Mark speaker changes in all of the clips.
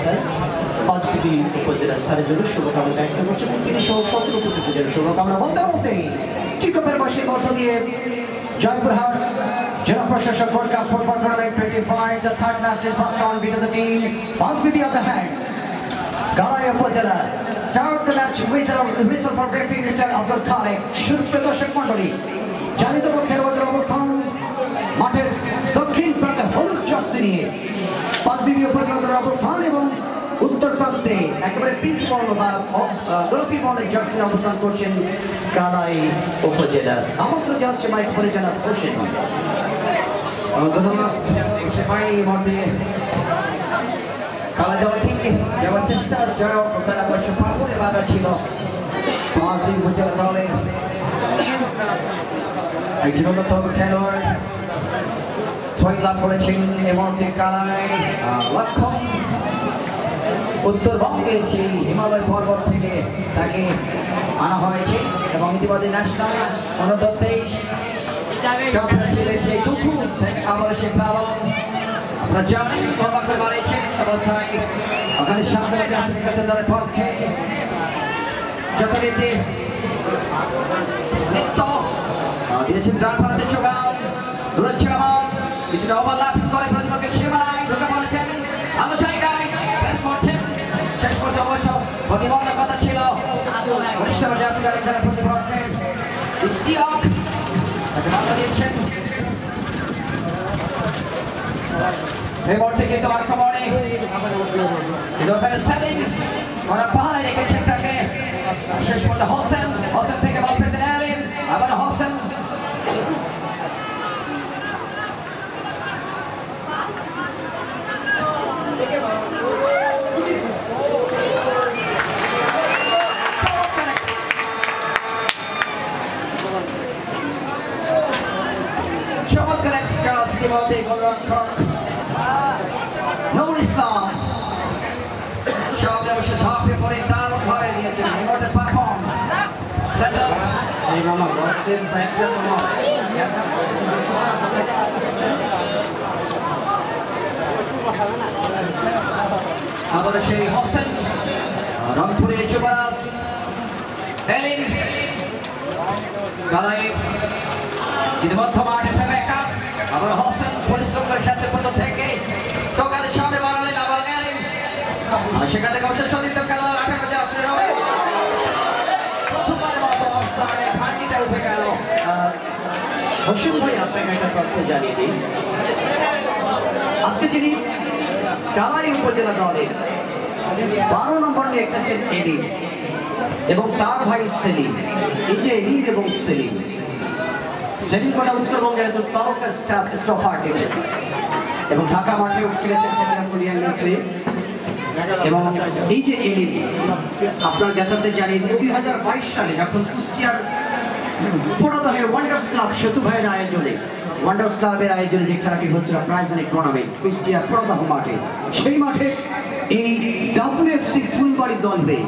Speaker 1: Sir Panchbibi উপজেলা স্যারের জন্য শুভকামনা ব্যক্ত করছেন এবং তিনি সহ 17 কোটি পূজার শুভকামনা বলতে বলতেই কিকঅফের বয়সের মধ্য দিয়ে জয়পুরহাট জেলা প্রশাসক World Cup Football Tournament 25, the third match is passed on to the team. Pansbibi on the hand. Galay উপজেলা start the match with a whistle for referee Mr. Abdul Khalik. শুরুতে দর্শক মণ্ডলী জানিত পক্ষের মধ্যে অবস্থান মাঠের দক্ষিণ প্রান্তে হলুদ জার্সি নিয়ে পাঁচবিবি উপজেলার অবস্থান এবং উত্তর প্রান্তে একেবারে পিঙ্ক বর্ণ বা গোলাপি বর্ণের জার্সি অবস্থান করছেন গালাই উপজেলা। আমন্ত্রণ জানাচ্ছে মাইক পরিচালক হোসেন।
Speaker 2: ধন্যবাদ ভাই মধ্যে কালা দলটি যাওয়ার চেষ্টা তারা বয়স পারপুরে বাধা ছিল পাঁচবিবি উপজেলা দলে একজন অন্যতম খেলোয়াড় ছয় লাভ করেছেন এবং কালায় লক্ষণ উত্তরবঙ্গে সেই হিমালয় পর্বত থেকে তাকে আনা হয়েছে এবং ইতিমধ্যে ন্যাশনাল অনূর্ধ্ব 23 চ্যাম্পিয়ন ছিলেন সেই দুঃখ আবার সে পালন আপনারা জানেন কর্মাকে বাড়িয়েছেন অবস্থায় ওখানে সামনে ক্লাসিফিকেশন দলের পক্ষে যথারীতি নিত্য দিয়েছেন ডান পাশে যোগান রয়েছে আমার কিছুটা ওভারল্যাপিং করে প্রতিপক্ষের সীমানায় ঢুকে পড়েছেন ভালো জায়গায় ব্যাস করছেন শেষ পর্যন্ত অবশ্য প্রতিবন্ধক কথা ছিল ঘনিষ্ঠ জার্সি খেলা প্রতিপক্ষের ইস্তিহাক তাকে বাধা দিচ্ছেন এই মুহূর্তে কিন্তু আক্রমণে দোকানের সেটিংস ওরা পাহাড়ে রেখেছেন তাকে শেষ পর্যন্ত হোসেন থেকে বল পেয়েছেন অ্যালিন আবার হোসেন Noor Islam Shawty অবশ্য ঝাঁপিয়ে পড়ে তার ঘরে দিয়েছেন এই মুহূর্তে পারফর্ম সেটল
Speaker 1: এই মামা বক্সের ফ্যাসলা মামা
Speaker 2: আবার সেই হোসেন রংপুরের যুবরাজ এলিন গালাই ইতিমধ্যে মাঠে ব্যাক আপ আবার হোসেন পরিশ্রম করে খেলতে প্রথম থেকে টোকাদের সামনে বাড়ালেন আবার এলিন সেখান থেকে অবশ্য সতীর্থ খেলোয়াড় 18 আসলে প্রথমবারের মতো অফসাইডে ঘাটিটা উঠে গেল।
Speaker 1: হোসেন ভাই আপনাকে একটা তথ্য জানিয়ে দিই আজকে যিনি গালাই উপজেলা দলের 12 নম্বর নিয়ে খেলছেন এলিন এবং তার ভাই সেলিম এই যে এলিন এবং সেলিম কোটা উত্তরবঙ্গের একজন তারকা স্টপার ডিফেন্স এবং ঢাকা মাঠেও খেলেছেন সেখানে কোরিয়ান মিস্ত্রি এবং এই যে এলিন আপনার জ্ঞাতাতে জানি 2022 সালে যখন কুষ্টিয়ার পুরোনো হয়ে ওয়ান্ডার্স ক্লাব সেতু ভাইয়ের আয়োজনে ওয়ান্ডার্স ক্লাবের আয়োজনে যে খেলাটি হচ্ছিল প্রাইজমানি টুর্নামেন্ট কুষ্টিয়ার পুরোনো মাঠে সেই মাঠে এই WFC ফুলবাড়ি দল হয়ে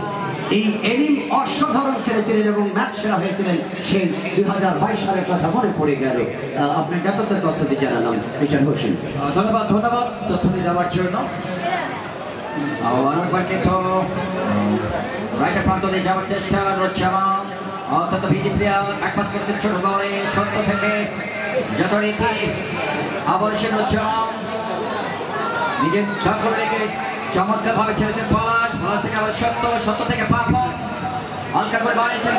Speaker 1: এই এলিন অসাধারণ খেলেছিলেন এবং ম্যাচ সেরা হয়েছিলেন সেই 2022 সালের কথা মনে পড়ে গেল। আপনি জ্ঞাততে তথ্যটি জানালাম মিস্টার হোসেন।
Speaker 2: ধন্যবাদ তথ্যটি দেওয়ার জন্য। আরেকবার কিন্তু রাইটের প্রান্ত দিয়ে যাওয়ার চেষ্টা রয়েছে আমার অন্তত বিজি প্লেয়ার এক পাস করতে ছোট করে 70 থেকে যথারীতি আবার সে রয়েছে নিজের চাপ করে রেখে চমৎকার ভাবে ছেড়েছেন পলাশ থেকে আবার 70 থেকে পারফর্ম হালকা করে বাড়িয়েছেন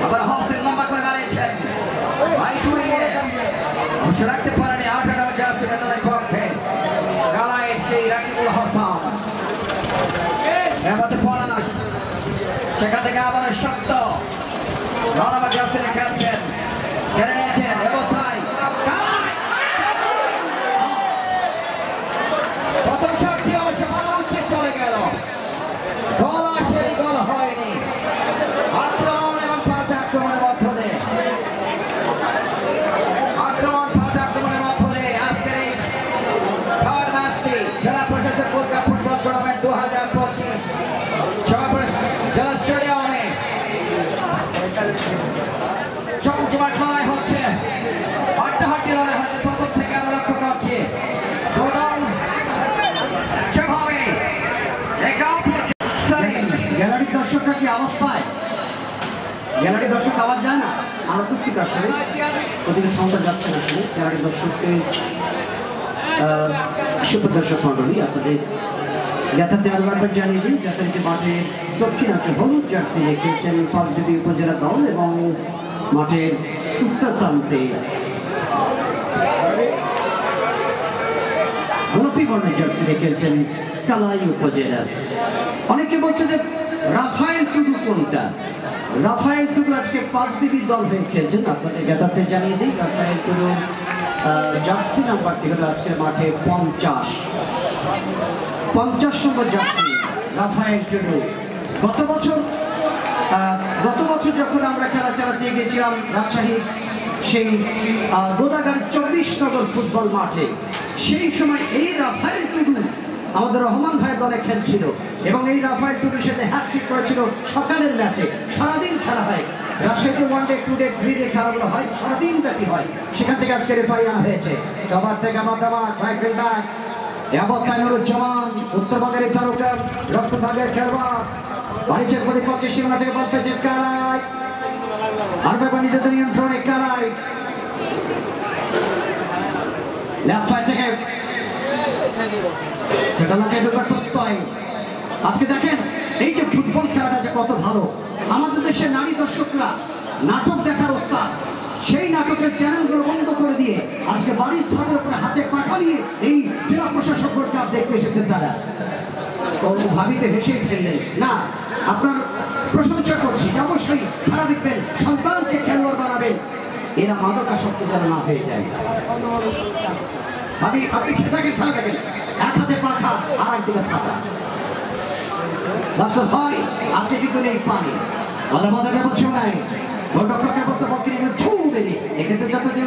Speaker 2: আবার হোসেন লম্বা করে বাড়িয়েছেন রাইট উইংয়ে রাখতে পারেনি 8 নম্বর জার্সি মেডালের পক্ষে গালায় সেই রাকিবুল হাসান এবার পলাশ সেখান থেকে আবার শক্ত রণাবা জার্সি খেলছেন কেড়ে নিয়েছেন অবস্থায় প্রথম শটটি অবশ্য ভালো উচিত চলে গেল গোল সেই গোল হয়নি আক্রমণ এবং পাল্টা আক্রমণের মধ্য দিয়ে আজকের এই থার্ড ম্যাচটি
Speaker 1: গ্যালারি দর্শক আওয়াজ যায় না, আমরা দুঃখিত আসলে ওদিকে সাউন্ডটা যাচ্ছে না। আসলে গ্যালারি দর্শককে সুপ্রদর্শক মন্ডলী আপনাদের যথার্থ আরবার জানিয়ে দিই, যথারীতি মাঠে দক্ষিণাঞ্চল হলুদ জার্সি খেলছেন পাঁচবিবি উপজেলা দল এবং মাঠের উত্তর প্রান্তে গোলাপি বর্ণের জার্সি খেলছেন কালাই উপজেলা। অনেকে বলছে যে রাফায়েল টুডু কোনটা? রাফায়েল টুডু আজকে পাঁচবিবি দল হয়ে খেলছেন। আপনাদের যথার্থে জানিয়ে দিই, রাফায়েল টুডু জার্সি নাম্বারটি হলো আজকের মাঠে 50 নম্বর জার্সি রাফায়েল টুডু। গত বছর যখন আমরা খেলা চালাতে গেছিলাম রাজশাহী সেই গোদাগার 24 নগর ফুটবল মাঠে, সেই সময় এই রাফায়েল টুডু আমাদের রহমান ভাইয়ের দলে খেলছিল এবং এই রাফায়েল টুডুর সাথে হ্যাটট্রিক করেছিল সকালের ম্যাচে। সারাদিন খেলা হয় রাজশাহীতে, 1 ডে 2 ডে 3 ডে খেলাগুলো হয়, সারাদিন ব্যাপী হয়। সেখান থেকে আজকে রেফারি আনা হয়েছে। সবার থেকে আমার দাবার নুরুজ্জামান উত্তরবঙ্গের এই তারকা রক্তভাগের খেলোয়াড় বাণিজ্যের প্রতিপক্ষের সীমানা থেকে বল পেয়েছেন কালাই, আর ব্যাপার নিজেদের নিয়ন্ত্রণে কালাই লেফট সাইড থেকে সেটা লাগে ঢোকার প্রত্যয়। আজকে দেখেন এই যে ফুটবল খেলাটা যে কত ভালো, আমাদের দেশের নারী দর্শকরা নাটক দেখার ওস্তাদ, সেই নাটকের চ্যানেলগুলো বন্ধ করে দিয়ে আজকে বাড়ির ছাদের উপরে হাতে পাখা নিয়ে এই জেলা প্রশাসকের কাজ দেখতে এসেছেন। তারা ভাবিতে হেসেই ফেললেন না। আপনার প্রশংসা করছি, অবশ্যই খেলা দেখবেন, সন্তানকে খেলোয়াড় বানাবেন, এরা মাদকাসক্ত যেন না হয়ে যায়। ভাবি আপনি খেলাকে খেলা দেখেন, এক হাতে পাখা আর একদিকে ছাতা। দর্শক ভাই আজকে কিন্তু নেই পানি, মজার ব্যাপার নাই। গোলরক্ষকের বক্তব্য তিনি ছুঁড়ে এক্ষেত্রে যত যে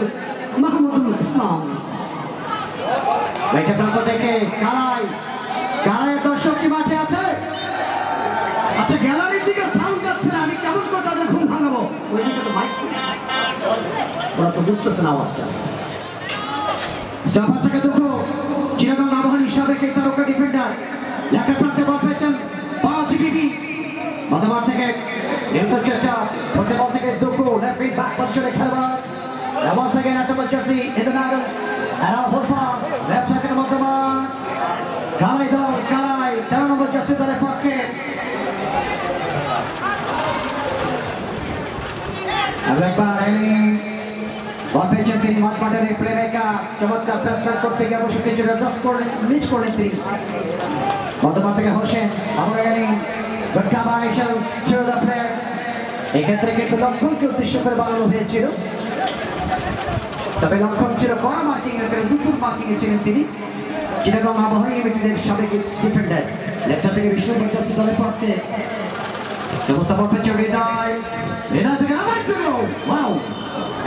Speaker 1: মাহমুদুল ইসলাম এটা প্রান্ত থেকে কারায়ের দর্শক কি মাঠে আছে? আচ্ছা গ্যালারির দিকে সাউন্ড যাচ্ছে না, আমি কেমন করে তাদের ঘুম ভাঙাবো? ওই দিকে তো মাইক, ওরা তো বুঝতেছে না আওয়াজটা। স্টাফার থেকে দুটো চিরাগং আবহাওয়া হিসাবে কে তারকা ডিফেন্ডার লেফট প্রান্তে বল পেয়েছেন পাঁচবিবি মধ্যমাঠ থেকে নিয়ন্ত্রণ চেষ্টা করতে, বল থেকে দুটো লেফট উইং ব্যাক পজিশনে খেলোয়াড় এবং সেকেন্ড আটাবল জার্সি ইন দ্য নাগল এরা ফুল পাস লেফট সাইডের মধ্যমাঠ কালাই 13 নম্বর জার্সি দলের পক্ষে একবার বল পেয়েছেন তিনি মাঠের প্লে মেকার, চমৎকার প্রেস করতে গিয়ে অবশ্য কিছুটা মিস করলেন তিনি। মধ্যমাঠ থেকে হোসেন এক্ষেত্রে কিন্তু লক্ষণকে উদ্দেশ্য করে বানানো হয়েছিল, তবে লক্ষণ ছিল কড়া মার্কিং এর, দুপুর মার্কিং এ ছিলেন তিনি। চিটাগং আবহাওয়া লিমিটেডের সাবেক ডিফেন্ডার লেফট থেকে বিষ্ণুপুর জার্সি দলের পক্ষে ব্যবস্থাপন পেয়েছে হৃদয় থেকে আবার করলো ওয়াও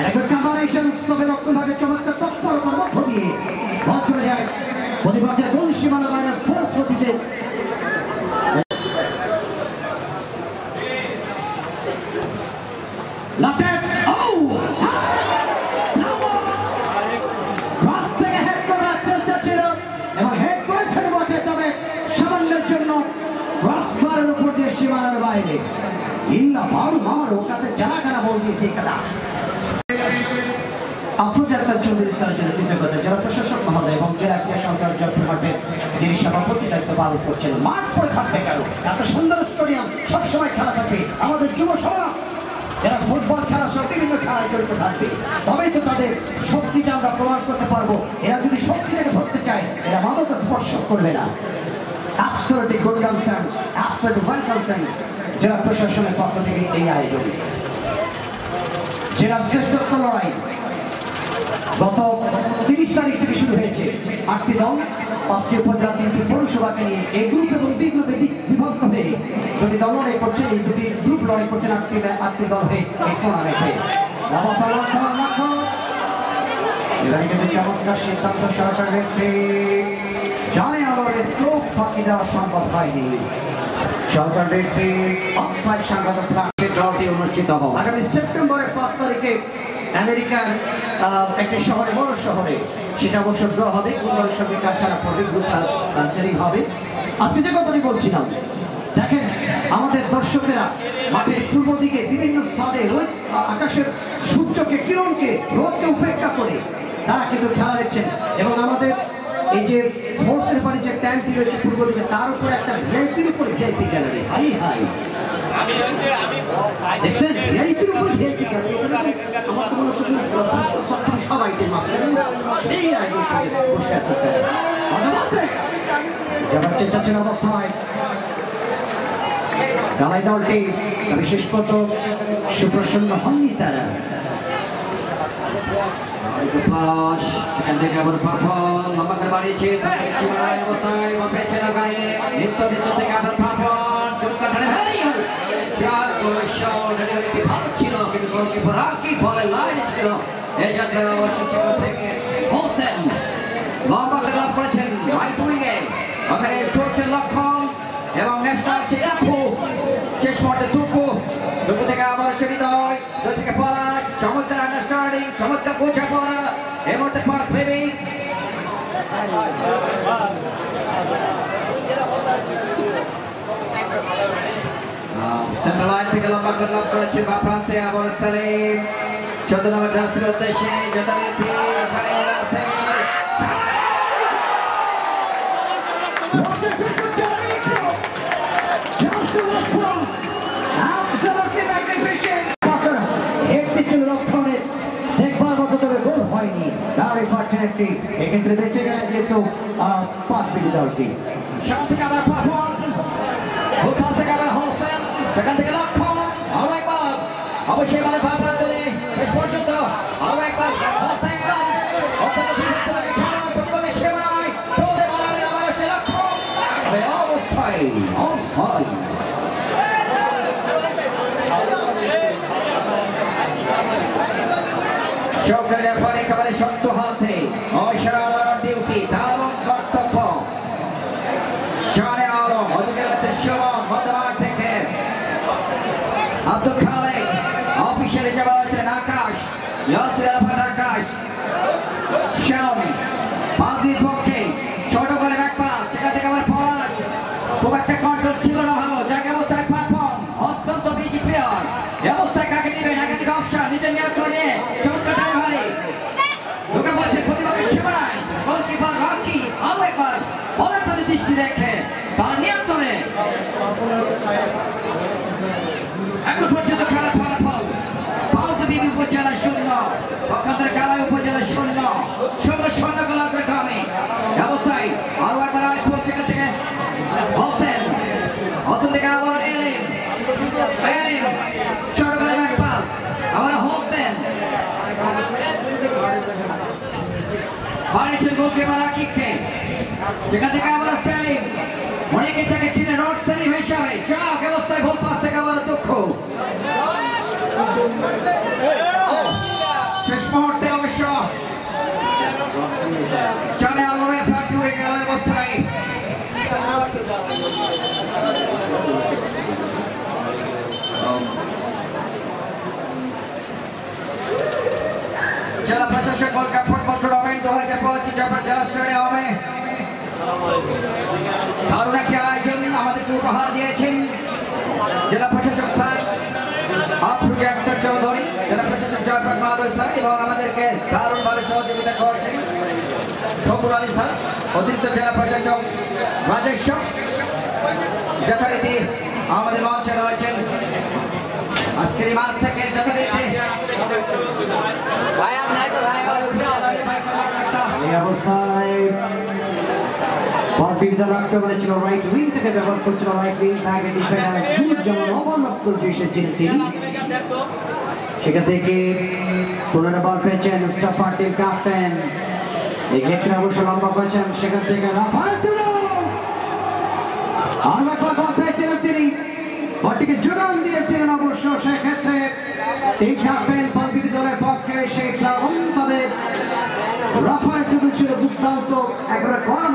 Speaker 1: একটা কম্বিনেশন, তবে লক্ষণভাবে চমৎকার তৎপরতার মধ্য দিয়ে বল চলে যায় প্রতিপক্ষের গোল সীমানা বাইরের ফোর্স গতিতে। সীমানার বাইরে ইল্লা বারু মার ওটাতে যারা কারা বল দিয়েছে কারা আফরোজাক্তার চৌধুরী স্যারের কথা যারা প্রশাসক মহোদয় এবং জেলা ক্রীড়া সরকার জয়পুর মাঠের যিনি সভাপতি দায়িত্ব পালন করছেন। মাঠ পড়ে থাকবে কেন? এত সুন্দর স্টেডিয়াম, সবসময় খেলা থাকবে। আমাদের যুব সমাজ যারা ফুটবল খেলা সহ বিভিন্ন খেলায় জড়িত থাকবে, তবেই তো তাদের শক্তিটা আমরা প্রমাণ করতে পারবো। এরা যদি শক্তিটাকে ধরতে চায়, এরা মাদক স্পর্শ করবে না। Absolutely good concern, absolutely well concern জেলা প্রশাসনের পক্ষ থেকে এই আয়োজন। জেলার শ্রেষ্ঠত্ব লড়াই গত 30 তারিখ থেকে শুরু হয়েছে। 8টি দল, 5টি উপজেলা, 3টি পৌরসভাকে নিয়ে এই গ্রুপ এবং বি গ্রুপে বিভক্ত হয়ে 2টি দল লড়াই করছে, এই 2টি গ্রুপ লড়াই করছেন 8টি দল হয়ে এই টুর্নামেন্টে। এবারে কিন্তু চমৎকার সিদ্ধান্ত সরকারের জানে আলোরে চোখ ফাঁকি দেওয়া সম্ভব হয়নি। সরকারের অফসাইড সংবাদ ড্রটি অনুষ্ঠিত হবে আগামী সেপ্টেম্বরের 5 তারিখে আমেরিকার একটি শহরে, বড় শহরে। সেটা অবশ্য ড্র হবে, কোন দলের সঙ্গে কার খেলা পড়বে, গ্রুপ সেটিং হবে। আজকে যে কথাটি বলছিলাম, দেখেন আমাদের দর্শকেরা মাঠের পূর্ব দিকে বিভিন্ন স্থানে আকাশের সূর্যকে কিরণকে রোদকে উপেক্ষা করে তারা কিন্তু খেলা দেখছেন এবং আমাদের এই যে ভোটের বাড়ি যে ট্যাঙ্কটি রয়েছে পূর্ব দিকে তার উপরে একটা ভিআইপির উপরে ভিআইপি গ্যালারি হাই হাই দেখছেন ভিআইপির উপর ভিআইপি গ্যালারি আমার তো মনে হচ্ছে সব আইটেম আছে সেই আইটেম বসে আছে যাবার চিন্তাচেন অবস্থায় ঢালাই দলটি বিশেষত সুপ্রসন্ন হননি তারা
Speaker 2: এখান থেকে আবার পাপন লম্বা করে বাড়িয়েছে অবস্থায় পেয়েছে না গায়ে নিত্য থেকে আবার পাপন চুটকা ঠানে ভালো ছিল কিন্তু গোলকিপার কি বলে লাইনে ছিল এই যাত্রায় অবশ্য থেকে হোসেন লম্বা করে লাভ করেছেন রাইট উইংয়ে ওখানে চলছে লক্ষণ এবং ন্যাশনাল শেষ মুহূর্তে দুঃখু থেকে আবার হৃদয় দুই থেকে পলাশ চমৎকার আন্ডারস্ট্যান্ডিং চমৎকার বোঝা পড়া এই মুহূর্তে পাস বেবি সেন্টার লাইন থেকে লম্বা করে লাভ করেছে বা প্রান্তে আবার সালিম 14 নম্বর জার্সির উদ্দেশ্যে যথারীতি ওখানে আছে
Speaker 1: দেখবার মতো তবে গোল হয়নি তার এই পার্টনারটি এক্ষেত্রে বেঁচে গেলেন যেহেতু 5 মিনিট দলটি
Speaker 2: সামনে থেকে আবার পাপন ফুল পাস থেকে আবার হোসেন সেখান থেকে লক্ষণ আরো একবার অবশ্যই মানে পাপন বলে শেষ পর্যন্ত আরো একবার হোসেন অত্যন্ত বিপজ্জনক খেলা প্রথমে সেবাই তোলে বাড়ালে আবার সে লক্ষণ অবস্থায় অবস্থায় সরকারি ব্যাপারে একেবারে শক্ত হাতে অসাধারণ ডিউটি দারুণ কর্তব্য চারে আলম অধিকার সুমন মধ্যমাঠ থেকে আব্দুল খালেক অফিসিয়াল হিসেবে রয়েছেন আকাশ ইয়াসির আরাফাত আকাশ শাওমি বাজির পক্ষে ছোট করে ব্যাক পাস সেখান থেকে আবার পলাশ খুব একটা কন্ট্রোল ছিল না ভালো যাকে অবস্থায় পারফর্ম অত্যন্ত বিজি প্লেয়ার অবস্থায় কাকে দিবেন আগে থেকে অপশন নিজের নিয়ন্ত্রণে চমৎকার ড্রাইভারে ঢুকে পড়েছে প্রতিপক্ষের সীমানায় গোলকিপার রকি আরো একবার বলের প্রতি দৃষ্টি রেখে তার নিয়ন্ত্রণে এখন পর্যন্ত খেলার ফলাফল পাউজবিবি উপজেলা 0 পক্ষান্তর কালাই উপজেলা 0 শূন্য গোল আগ্রগামী অবস্থায় আরো একবার আউট করছে এখান থেকে হোসেন থেকে আবার এলিম ছোট করে ব্যাক পাস আবার হোসেন বাড়িয়েছেন গোলকিপার আকিবকে সেখান থেকে আবার সেলিম অনেকে তাকে চিনে নট সেলিম হিসাবে চাক অবস্থায় ভুল পাস থেকে আবার দুঃখ শেষ মুহূর্তে অবশ্য চারে আলমে ফাঁকি হয়ে গেল অবস্থায় জেলা প্রশাসক gold cup football tournament 2025 Japan জেলা স্টেডিয়ামে দারুণ একটি আয়োজন আমাদেরকে উপহার দিয়েছেন জেলা প্রশাসক স্যার আফরুজা আক্তার চৌধুরী জেলা প্রশাসক জয়প্রকাশ মাধব স্যার এবং আমাদেরকে দারুণভাবে সহযোগিতা করছেন ফখরুল আলী স্যার অতিরিক্ত জেলা প্রশাসক রাজেশ্বর যথারীতি আমাদের মঞ্চে রয়েছেন আজকের এই মাস থেকে যথারীতি
Speaker 1: এই অবস্থায় করেছিল রাইট উইং থেকে ব্যবহার করছিল রাইট উইং তাকে ডিফেন্ডার যেমন অবলম্ব এসেছিলেন তিনি সেখান থেকে পুনরায় বল পেয়েছেন স্টাফ পার্টির ক্যাপ্টেন এক্ষেত্রে অবশ্য লম্বা করেছেন সেখান থেকে রাফায়েল আর একবার বল পেয়েছিলেন তিনি বলটিকে যোগান দিয়েছিলেন অবশ্য সেক্ষেত্রে এই ক্যাপ্টেন পালবির দলের পক্ষে সেই তবে রাফায়েল ছিল দুর্দান্ত একবারে গরম